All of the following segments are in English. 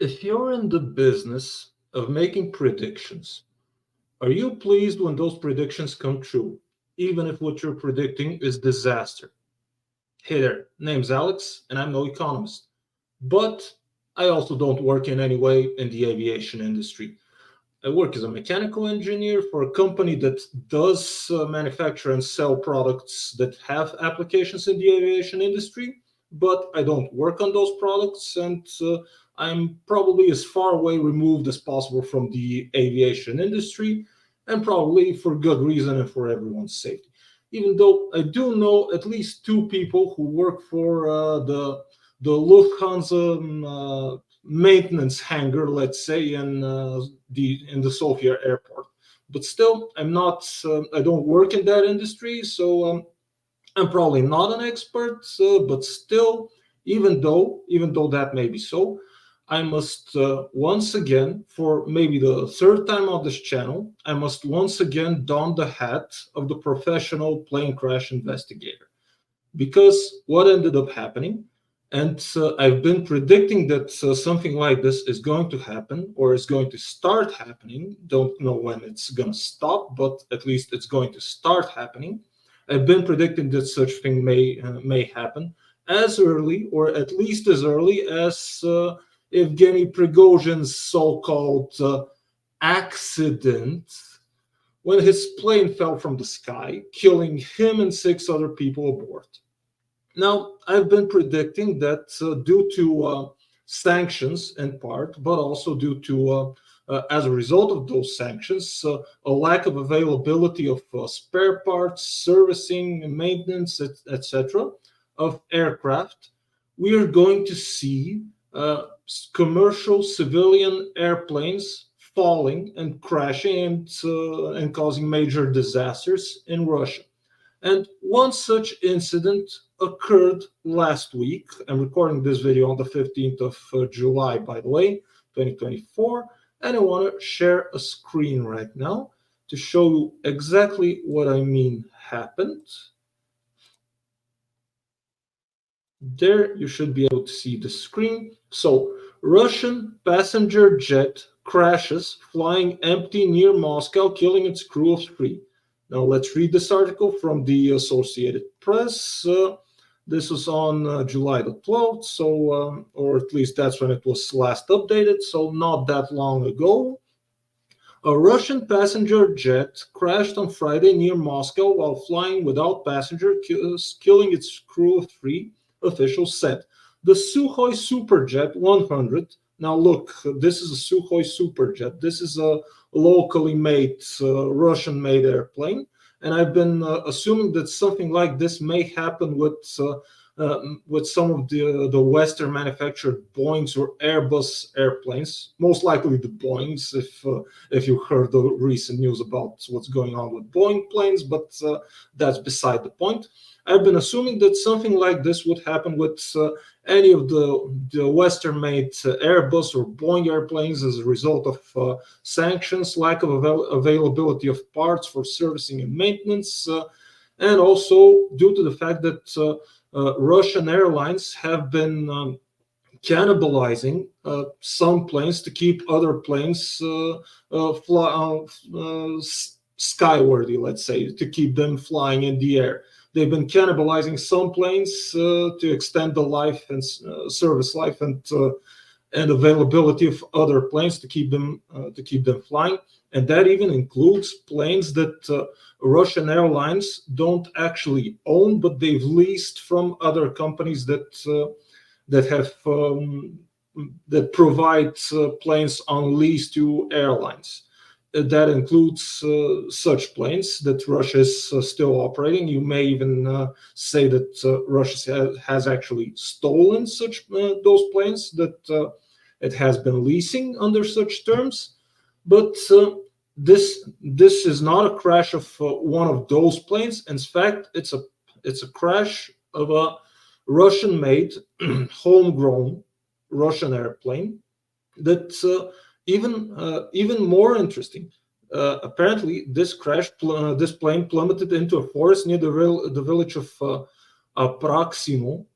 If you're in the business of making predictions, are you pleased when those predictions come true, even if what you're predicting is disaster? Hey there, name's Alex, and I'm no economist, but I also don't work in any way in the aviation industry. I work as a mechanical engineer for a company that does manufacture and sell products that have applications in the aviation industry, but I don't work on those products, and I'm probably as far away removed as possible from the aviation industry, and probably for good reason and for everyone's safety. Even though I do know at least two people who work for the Lufthansa maintenance hangar, let's say, in the Sofia airport. But still, I'm not. I don't work in that industry, so I'm probably not an expert. But still, even though that may be so, I must once again, for maybe the third time on this channel, I must once again don the hat of the professional plane crash investigator. Because what ended up happening, and I've been predicting that something like this is going to happen or is going to start happening. Don't know when it's going to stop, but at least it's going to start happening. I've been predicting that such thing may happen as early, or at least as early as Yevgeny Prigozhin's so-called accident when his plane fell from the sky, killing him and six other people aboard. Now, I've been predicting that due to sanctions in part, but also due to, as a result of those sanctions, a lack of availability of spare parts, servicing, maintenance, etc., of aircraft, we are going to see commercial civilian airplanes falling and crashing and causing major disasters in Russia. And one such incident occurred last week. I'm recording this video on the 15th of July, by the way, 2024. And I want to share a screen right now to show you exactly what I mean happened. There, you should be able to see the screen. So, Russian passenger jet crashes flying empty near Moscow, killing its crew of three. Now, let's read this article from the Associated Press. This was on July the 12th, so, or at least that's when it was last updated, so not that long ago. A Russian passenger jet crashed on Friday near Moscow while flying without passengers, killing its crew of three, officials said. The Sukhoi Superjet 100. Now, look, this is a Sukhoi Superjet. This is a locally made, Russian-made airplane. And I've been assuming that something like this may happen with some of the Western manufactured Boeings or Airbus airplanes, most likely the Boeings, if you heard the recent news about what's going on with Boeing planes, but that's beside the point. I've been assuming that something like this would happen with any of the Western-made Airbus or Boeing airplanes as a result of sanctions, lack of availability of parts for servicing and maintenance, and also due to the fact that Russian airlines have been cannibalizing some planes to keep other planes skyworthy, let's say, to keep them flying in the air. They've been cannibalizing some planes to extend the life and service life and availability of other planes to keep them flying, and that even includes planes that Russian airlines don't actually own, but they've leased from other companies that provide planes on lease to airlines. That includes such planes that Russia is still operating. You may even say that Russia has actually stolen such those planes that it has been leasing under such terms. But this is not a crash of one of those planes. In fact, it's a crash of a Russian-made, homegrown Russian airplane that even more interesting. Apparently, this plane plummeted into a forest near the village of Proximo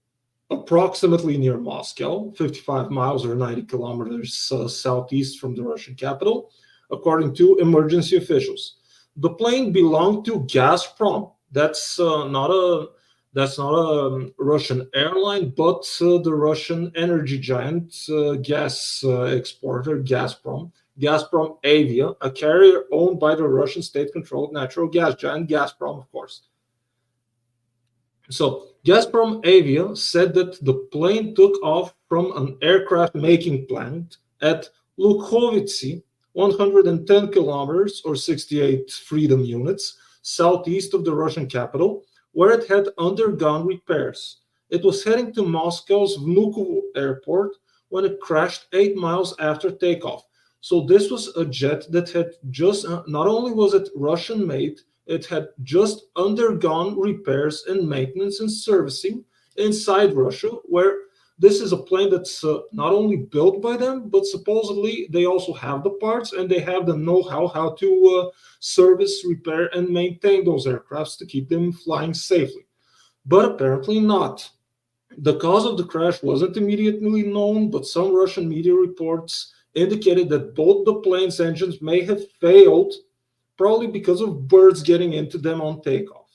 approximately near Moscow, 55 miles or 90 kilometers southeast from the Russian capital, according to emergency officials. The plane belonged to Gazprom. That's not a Russian airline, but the Russian energy giant, gas exporter Gazprom. Gazprom Avia, a carrier owned by the Russian state-controlled natural gas giant Gazprom, of course. So Gazprom Avia said that the plane took off from an aircraft making plant at Lukhovitsy, 110 kilometers or 68 freedom units southeast of the Russian capital, where it had undergone repairs. It was heading to Moscow's Vnukovo airport when it crashed 8 miles after takeoff. So this was a jet that had just, not only was it Russian made, it had just undergone repairs and maintenance and servicing inside Russia, where this is a plane that's not only built by them, but supposedly they also have the parts and they have the know-how how to service, repair, and maintain those aircrafts to keep them flying safely. But apparently not. The cause of the crash wasn't immediately known, but some Russian media reports indicated that both the plane's engines may have failed, probably because of birds getting into them on takeoff.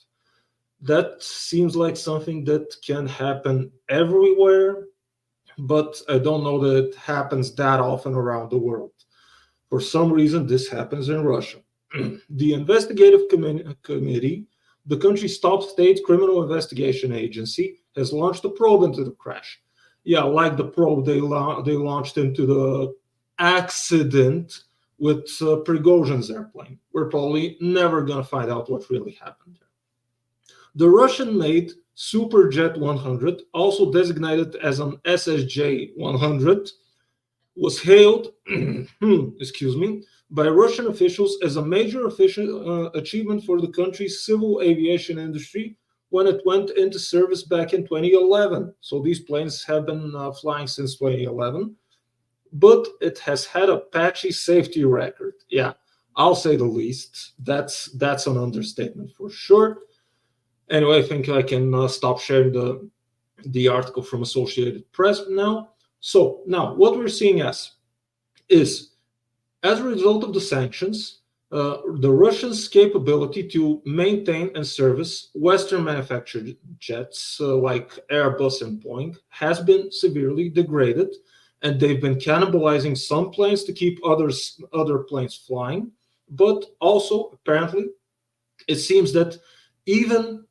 That seems like something that can happen everywhere, but I don't know that it happens that often around the world. For some reason, this happens in Russia. The investigative committee, the country's top state criminal investigation agency, has launched a probe into the crash. Yeah, like the probe they launched into the accident with Prigozhin's airplane. We're probably never going to find out what really happened there. The Russian-made Superjet 100, also designated as an SSJ 100, was hailed, excuse me, by Russian officials as a major achievement for the country's civil aviation industry when it went into service back in 2011. So these planes have been flying since 2011, but it has had a patchy safety record. Yeah, I'll say the least. That's an understatement for sure. Anyway, I think I can stop sharing the article from Associated Press now. So now what we're seeing is as a result of the sanctions, the Russians' capability to maintain and service Western manufactured jets like Airbus and Boeing has been severely degraded, and they've been cannibalizing some planes to keep other planes flying. But also, apparently, it seems that even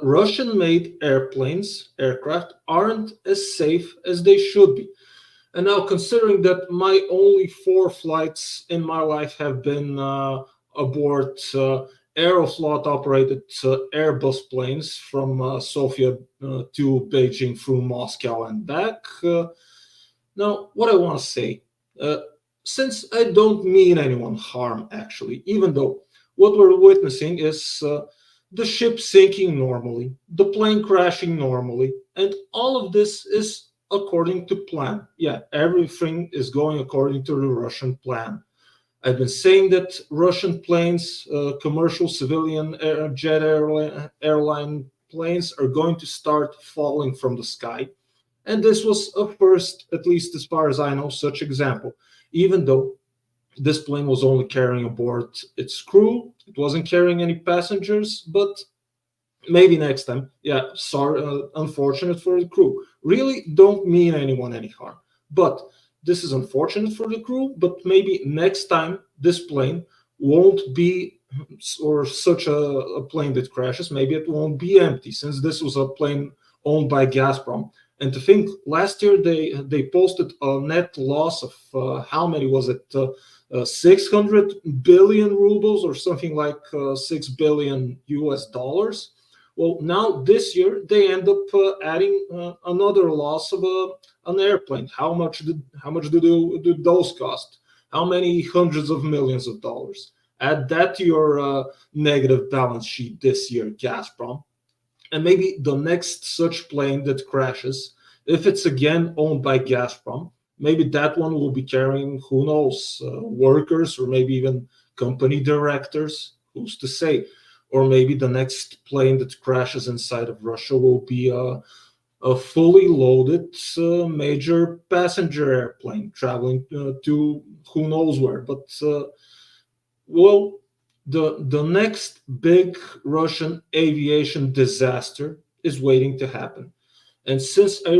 Russian-made aircraft aren't as safe as they should be. And now, considering that my only 4 flights in my life have been aboard Aeroflot operated Airbus planes from Sofia to Beijing through Moscow and back. Now, what I want to say, since I don't mean anyone harm, actually, even though what we're witnessing is the ship sinking normally, the plane crashing normally, and all of this is according to plan. Yeah, everything is going according to the Russian plan. I've been saying that Russian planes, commercial civilian airline planes, are going to start falling from the sky. And this was a first, at least as far as I know, such example. Even though this plane was only carrying aboard its crew, it wasn't carrying any passengers, but maybe next time. Yeah, sorry, unfortunate for the crew. Really don't mean anyone any harm. But this is unfortunate for the crew, but maybe next time this plane won't be, or such a plane that crashes, maybe it won't be empty, since this was a plane owned by Gazprom. And to think, last year they posted a net loss of how many was it? 600 billion rubles or something like 6 billion US dollars. Well, now this year they end up adding another loss of an airplane. How much do those cost? How many hundreds of millions of dollars? Add that to your negative balance sheet this year, Gazprom. And maybe the next such plane that crashes, if it's again owned by Gazprom, maybe that one will be carrying, who knows, workers or maybe even company directors. Who's to say? Or maybe the next plane that crashes inside of Russia will be a fully loaded major passenger airplane traveling to who knows where. But well, the next big Russian aviation disaster is waiting to happen. And since I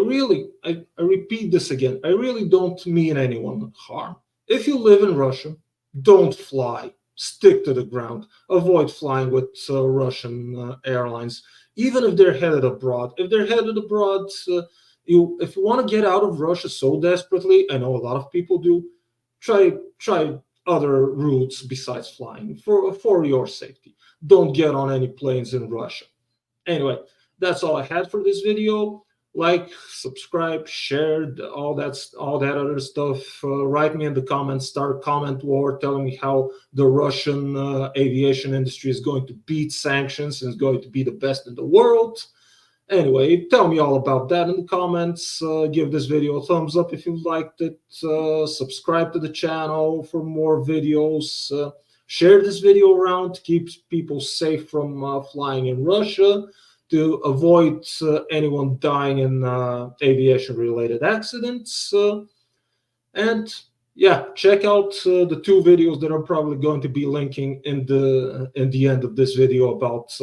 repeat this again, I really don't mean anyone harm. If you live in Russia, don't fly. Stick to the ground. Avoid flying with Russian airlines, even if they're headed abroad. If they're headed abroad, if you want to get out of Russia so desperately, I know a lot of people do. Try other routes besides flying for your safety. Don't get on any planes in Russia. Anyway, that's all I had for this video. Like, subscribe, share, all that other stuff. Write me in the comments, start a comment war, telling me how the Russian aviation industry is going to beat sanctions and is going to be the best in the world. Anyway, tell me all about that in the comments. Give this video a thumbs up if you liked it. Subscribe to the channel for more videos. Share this video around to keep people safe from flying in Russia, to avoid anyone dying in aviation-related accidents. And yeah, check out the two videos that I'm probably going to be linking in the end of this video about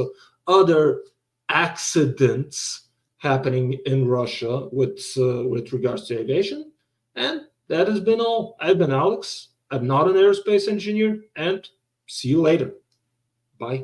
other accidents happening in Russia with regards to aviation. And that has been all. I've been Alex. I'm not an aerospace engineer, and see you later. Bye.